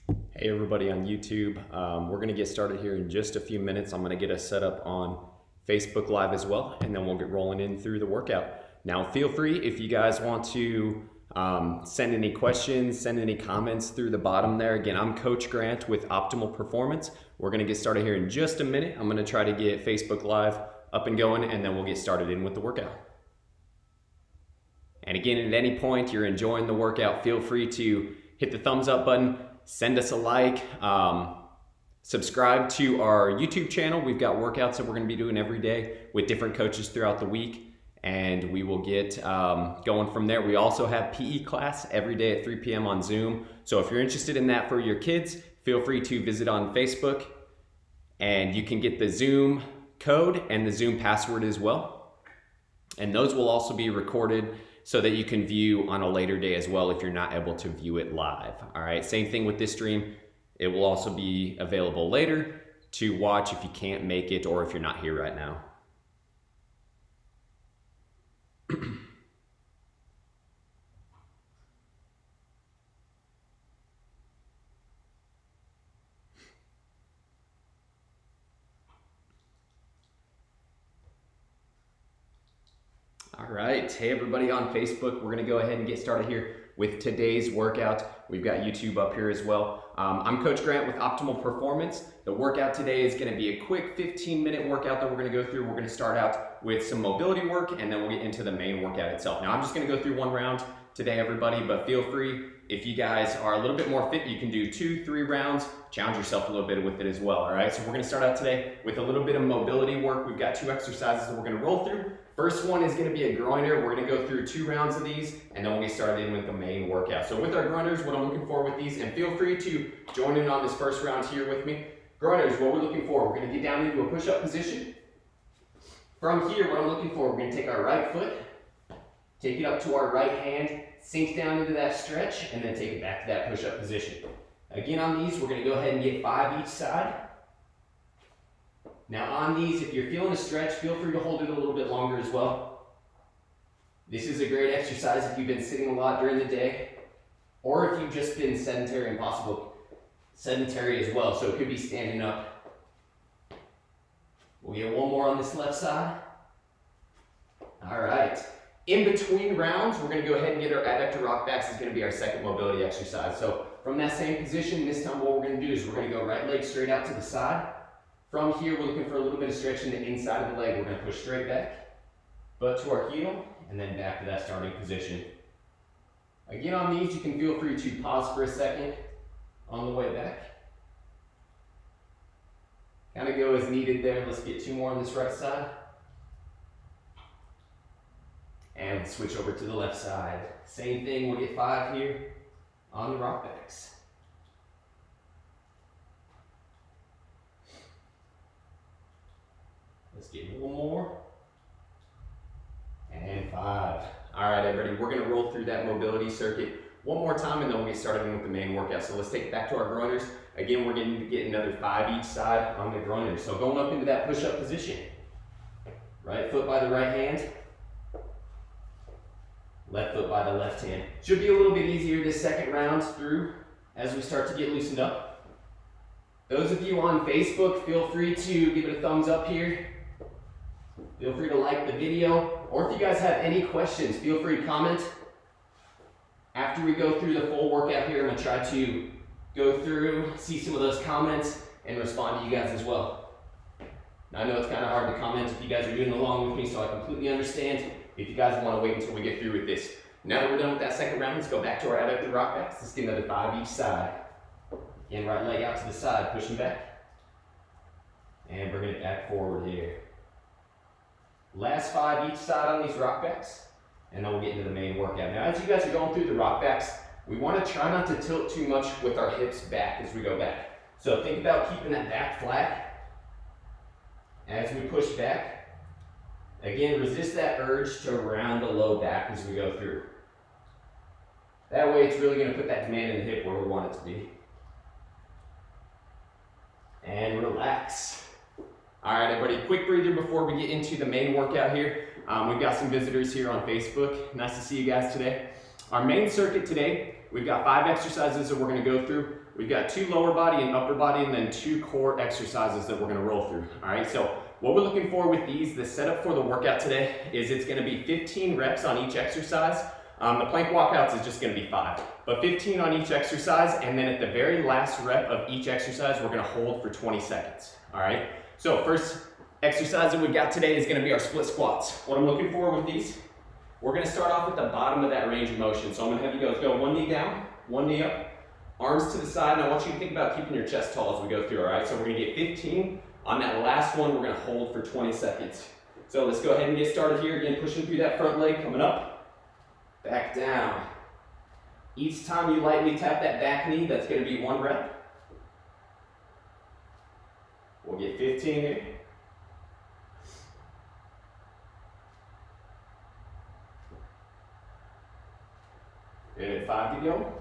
Hey everybody on YouTube, we're going to get started here in just a few minutes. I'm going to get us set up on Facebook Live as well, and then we'll get rolling in through the workout. Now feel free, if you guys want to send any questions, send any comments through the bottom there. Again, I'm Coach Grant with Optimal Performance. We're going to get started here in just a minute. I'm going to try to get Facebook Live up and going, and then we'll get started in with the workout. And again, at any point you're enjoying the workout, feel free to hit the thumbs up button, send us a like, subscribe to our YouTube channel. We've got workouts that we're going to be doing every day with different coaches throughout the week, and we will get going from there. We also have PE class every day at 3 p.m. on Zoom. So if you're interested in that for your kids, feel free to visit on Facebook, and you can get the Zoom code and the Zoom password as well. And those will also be recorded so that you can view on a later day as well if you're not able to view it live. All right, same thing with this stream. It will also be available later to watch if you can't make it or if you're not here right now. All right, hey everybody on Facebook, we're gonna go ahead and get started here with today's workout. We've got YouTube up here as well. I'm Coach Grant with Optimal Performance. The workout today is gonna be a quick 15-minute workout that we're gonna go through. We're gonna start out with some mobility work, and then we'll get into the main workout itself. Now I'm just gonna go through one round today, everybody, but feel free, if you guys are a little bit more fit, you can do 2-3 rounds, challenge yourself a little bit with it as well, all right? So we're gonna start out today with a little bit of mobility work. We've got 2 exercises that we're gonna roll through. First one is gonna be a groiner. We're gonna go through 2 rounds of these, and then we'll get started in with the main workout. So with our groiners, what I'm looking for with these, and feel free to join in on this first round here with me. Groiners, what we're looking for, we're gonna get down into a push-up position. From here, what I'm looking for, we're gonna take our right foot, take it up to our right hand, sink down into that stretch, and then take it back to that push-up position. Again, on these, we're gonna go ahead and get 5 each side. Now on these, if you're feeling a stretch, feel free to hold it a little bit longer as well. This is a great exercise if you've been sitting a lot during the day, or if you've just been sedentary and possible sedentary as well, so it could be standing up. We'll get one more on this left side. All right. In between rounds, we're gonna go ahead and get our Adductor Rockbacks. Is gonna be our second mobility exercise. So from that same position, this time what we're gonna do is we're gonna go right leg straight out to the side. From here, we're looking for a little bit of stretch in the inside of the leg. We're gonna push straight back, butt to our heel, and then back to that starting position. Again, on these, you can feel free to pause for a second on the way back. Kind of go as needed there. Let's get 2 more on this right side. And switch over to the left side. Same thing, we'll get 5 here on the rockbacks. Let's get 1 more. And 5. All right, everybody, we're gonna roll through that mobility circuit one more time, and then we'll get started in with the main workout. So let's take it back to our groiners. Again, we're going to get another 5 each side on the groiners. So going up into that push-up position. Right foot by the right hand. Left foot by the left hand. Should be a little bit easier this second round through as we start to get loosened up. Those of you on Facebook, feel free to give it a thumbs up here. Feel free to like the video, or if you guys have any questions, feel free to comment. After we go through the full workout here, I'm gonna try to go through, see some of those comments, and respond to you guys as well. Now, I know it's kind of hard to comment if you guys are doing along with me, so I completely understand if you guys want to wait until we get through with this. Now that we're done with that second round, let's go back to our Adductor Rockbacks. Let's get another 5 each side. Again, right leg out to the side, pushing back. And bringing it back forward here. Last 5 each side on these rockbacks, and then we'll get into the main workout. Now, as you guys are going through the rockbacks, we want to try not to tilt too much with our hips back as we go back. So think about keeping that back flat as we push back. Again, resist that urge to round the low back as we go through. That way, it's really going to put that demand in the hip where we want it to be. And relax. All right, everybody, quick breather before we get into the main workout here. We've got some visitors here on Facebook. Nice to see you guys today. Our main circuit today, we've got 5 exercises that we're gonna go through. we've got 2 lower body and upper body, and then 2 core exercises that we're gonna roll through. All right, so what we're looking for with these, the setup for the workout today is it's gonna be 15 reps on each exercise. The plank walkouts is just gonna be 5, but 15 on each exercise, and then at the very last rep of each exercise, we're gonna hold for 20 seconds, all right? So first exercise that we've got today is gonna be our split squats. What I'm looking for with these, we're gonna start off at the bottom of that range of motion. So I'm gonna have you guys go 1 knee down, 1 knee up, arms to the side, and I want you to think about keeping your chest tall as we go through, all right? So we're gonna get 15. On that last one, we're gonna hold for 20 seconds. So let's go ahead and get started here. Again, pushing through that front leg, coming up, back down. Each time you lightly tap that back knee, that's gonna be 1 rep. We'll get 15 here. Good, 5 to go.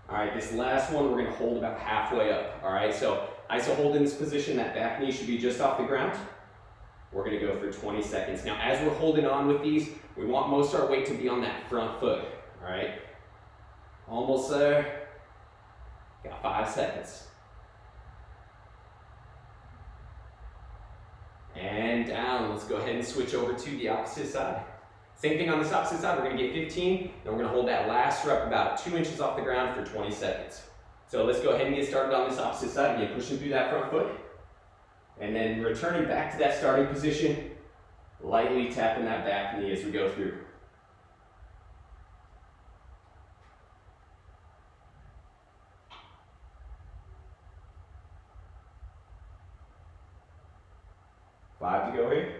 All right, this last one we're gonna hold about halfway up, all right? So iso hold in this position, that back knee should be just off the ground. We're gonna go for 20 seconds. Now, as we're holding on with these, we want most of our weight to be on that front foot, all right? Almost there. Got 5 seconds. And down. Let's go ahead and switch over to the opposite side. Same thing on this opposite side. We're gonna get 15, then we're gonna hold that last rep about 2 inches off the ground for 20 seconds. So let's go ahead and get started on this opposite side. Again, pushing through that front foot. And then returning back to that starting position, lightly tapping that back knee as we go through. Five to go here.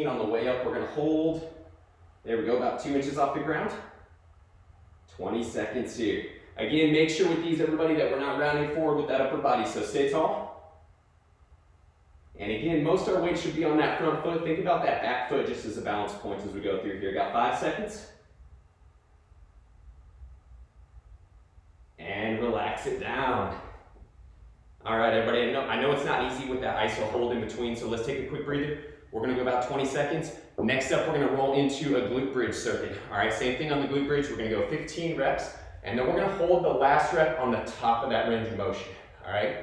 On the way up, we're gonna hold. There we go, about 2 inches off the ground. 20 seconds here. Again, make sure with these, everybody, that we're not rounding forward with that upper body, so stay tall. And again, most of our weight should be on that front foot. Think about that back foot just as a balance point as we go through here. Got 5 seconds. And relax it down. All right, everybody, I know it's not easy with that iso hold in between, so let's take a quick breather. We're gonna go about 20 seconds. Next up, we're gonna roll into a glute bridge circuit. All right, same thing on the glute bridge. We're gonna go 15 reps, and then we're gonna hold the last rep on the top of that range of motion, all right?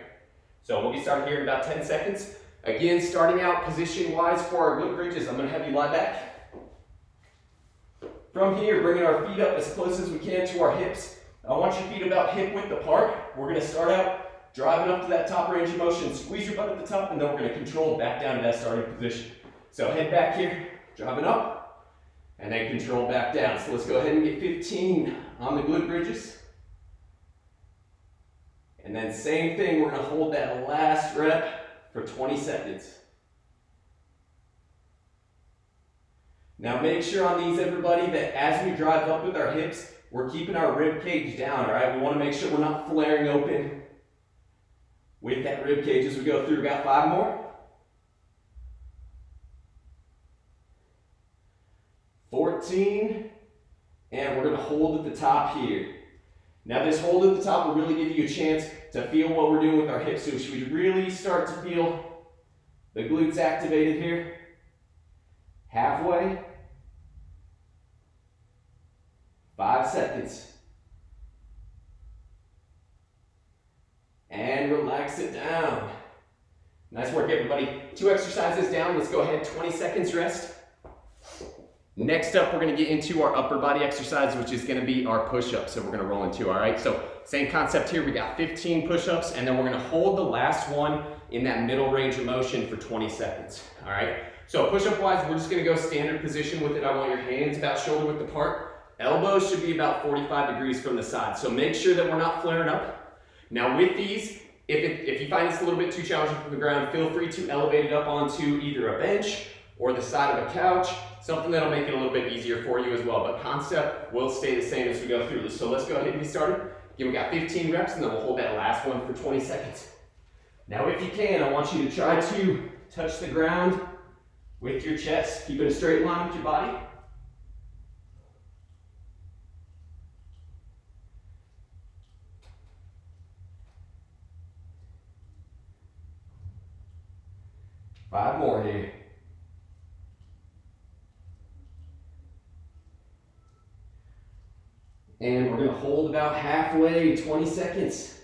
So we'll get started here in about 10 seconds. Again, starting out position-wise for our glute bridges, I'm gonna have you lie back. From here, bringing our feet up as close as we can to our hips. I want your feet about hip width apart. We're gonna start out driving up to that top range of motion. Squeeze your butt at the top, and then we're gonna control back down to that starting position. So head back here, driving up, and then control back down. So let's go ahead and get 15 on the glute bridges. And then same thing, we're gonna hold that last rep for 20 seconds. Now make sure on these, everybody, that as we drive up with our hips, we're keeping our rib cage down, all right? We wanna make sure we're not flaring open with that rib cage as we go through. Got 5 more. 14, and we're gonna hold at the top here. Now this hold at the top will really give you a chance to feel what we're doing with our hips. So should we really start to feel the glutes activated here? Halfway. 5 seconds. And relax it down. Nice work, everybody. 2 exercises down. Let's go ahead, 20 seconds rest. Next up, we're gonna get into our upper body exercise, which is gonna be our push-ups that we're gonna roll into, all right? So same concept here, we got 15 push-ups, and then we're gonna hold the last one in that middle range of motion for 20 seconds, all right? So push-up wise, we're just gonna go standard position with it. I want your hands about shoulder width apart. Elbows should be about 45 degrees from the side. So make sure that we're not flaring up. Now with these, if you find this a little bit too challenging from the ground, feel free to elevate it up onto either a bench or the side of a couch, something that'll make it a little bit easier for you as well. But concept will stay the same as we go through this. So let's go ahead and get started. Again, we got 15 reps, and then we'll hold that last one for 20 seconds. Now if you can, I want you to try to touch the ground with your chest. Keep it a straight line with your body. 5 more here. And we're gonna hold about halfway, 20 seconds.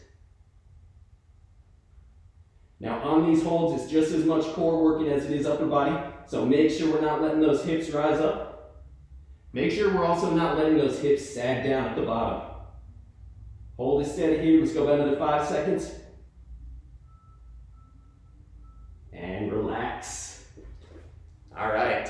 Now on these holds, it's just as much core working as it is upper body, so make sure we're not letting those hips rise up. Make sure we're also not letting those hips sag down at the bottom. Hold it steady here, let's go about another 5 seconds. And relax. All right,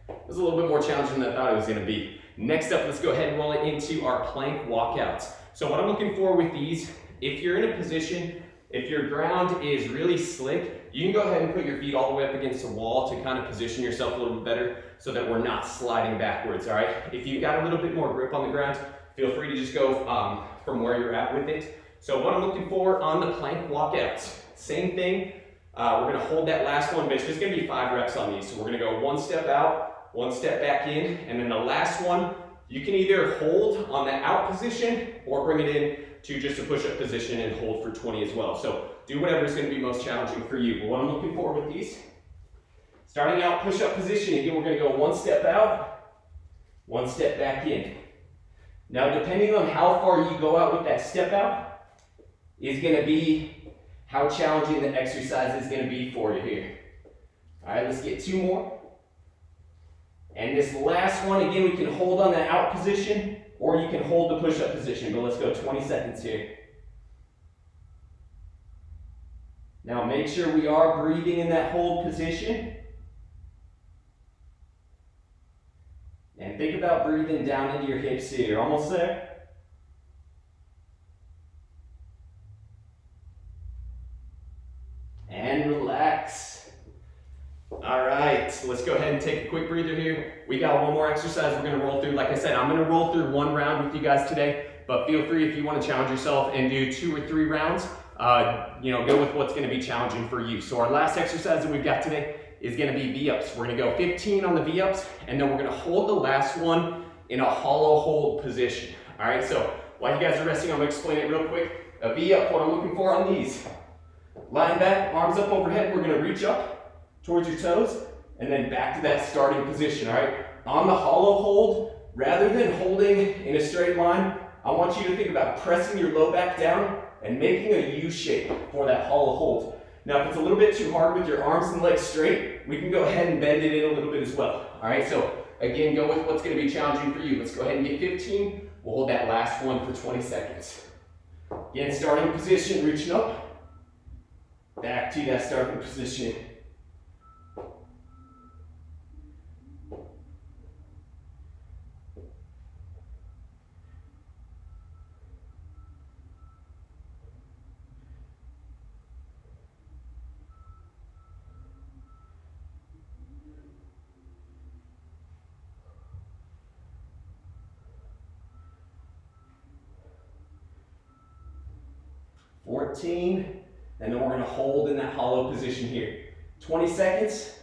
it was a little bit more challenging than I thought it was gonna be. Next up, let's go ahead and roll it into our plank walkouts. So what I'm looking for with these, if you're in a position, if your ground is really slick, you can go ahead and put your feet all the way up against the wall to kind of position yourself a little bit better so that we're not sliding backwards, all right? If you've got a little bit more grip on the ground, feel free to just go from where you're at with it. So what I'm looking for on the plank walkouts, same thing. We're gonna hold that last one, but it's just gonna be 5 reps on these. So we're gonna go 1 step out, 1 step back in, and then the last one, you can either hold on the out position or bring it in to just a push-up position and hold for 20 as well. So do whatever is gonna be most challenging for you. But what I'm looking for with these, starting out push-up position, again, we're gonna go 1 step out, 1 step back in. Now, depending on how far you go out with that step out, is gonna be how challenging the exercise is gonna be for you here. All right, let's get 2 more. And this last one, again, we can hold on that out position, or you can hold the push-up position, but let's go 20 seconds here. Now make sure we are breathing in that hold position. And think about breathing down into your hips here. You're almost there. And relax. All right, let's go ahead and take a quick breather here. We got 1 more exercise we're gonna roll through. Like I said, I'm gonna roll through 1 round with you guys today, but feel free if you wanna challenge yourself and do 2 or 3 rounds, go with what's gonna be challenging for you. So our last exercise that we've got today is gonna be V-ups. We're gonna go 15 on the V-ups, and then we're gonna hold the last one in a hollow hold position. All right, so while you guys are resting, I'm gonna explain it real quick. A V-up, what I'm looking for on these. Lying back, arms up overhead, we're gonna reach up towards your toes, and then back to that starting position, all right? On the hollow hold, rather than holding in a straight line, I want you to think about pressing your low back down and making a U shape for that hollow hold. Now, if it's a little bit too hard with your arms and legs straight, we can go ahead and bend it in a little bit as well, all right? So again, go with what's gonna be challenging for you. Let's go ahead and get 15. We'll hold that last one for 20 seconds. Again, starting position, reaching up, back to that starting position. And then we're going to hold in that hollow position here. 20 seconds.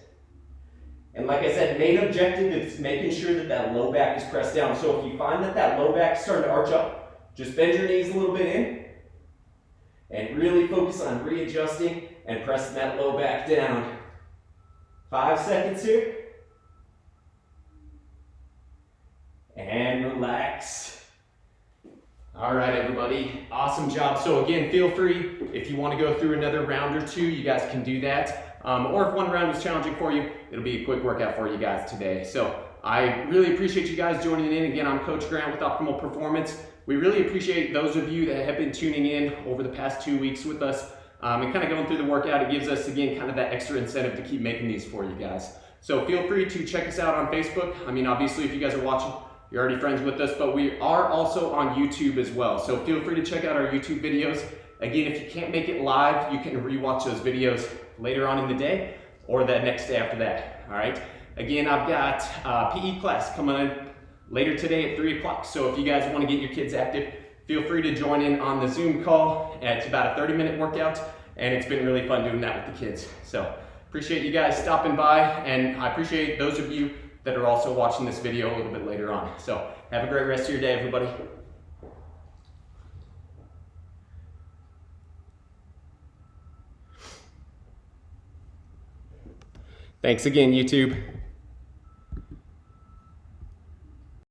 And like I said, main objective is making sure that that low back is pressed down. So if you find that that low back is starting to arch up, just bend your knees a little bit in and really focus on readjusting and pressing that low back down. 5 seconds here. And relax. All right, everybody, awesome job. So again, feel free, if you want to go through another round or 2, you guys can do that. Or if 1 round was challenging for you, it'll be a quick workout for you guys today. So I really appreciate you guys joining in. Again, I'm Coach Grant with Optimal Performance. We really appreciate those of you that have been tuning in over the past 2 weeks with us and kind of going through the workout. It gives us, again, kind of that extra incentive to keep making these for you guys. So feel free to check us out on Facebook. I mean, obviously, if you guys are watching, you're already friends with us, but we are also on YouTube as well. So feel free to check out our YouTube videos. Again, if you can't make it live, you can rewatch those videos later on in the day or the next day after that, all right? Again, I've got PE class coming in later today at 3 o'clock. So if you guys want to get your kids active, feel free to join in on the Zoom call. It's about a 30-minute workout, and it's been really fun doing that with the kids. So appreciate you guys stopping by, and I appreciate those of you that are also watching this video a little bit later on. So have a great rest of your day, everybody. Thanks again, YouTube.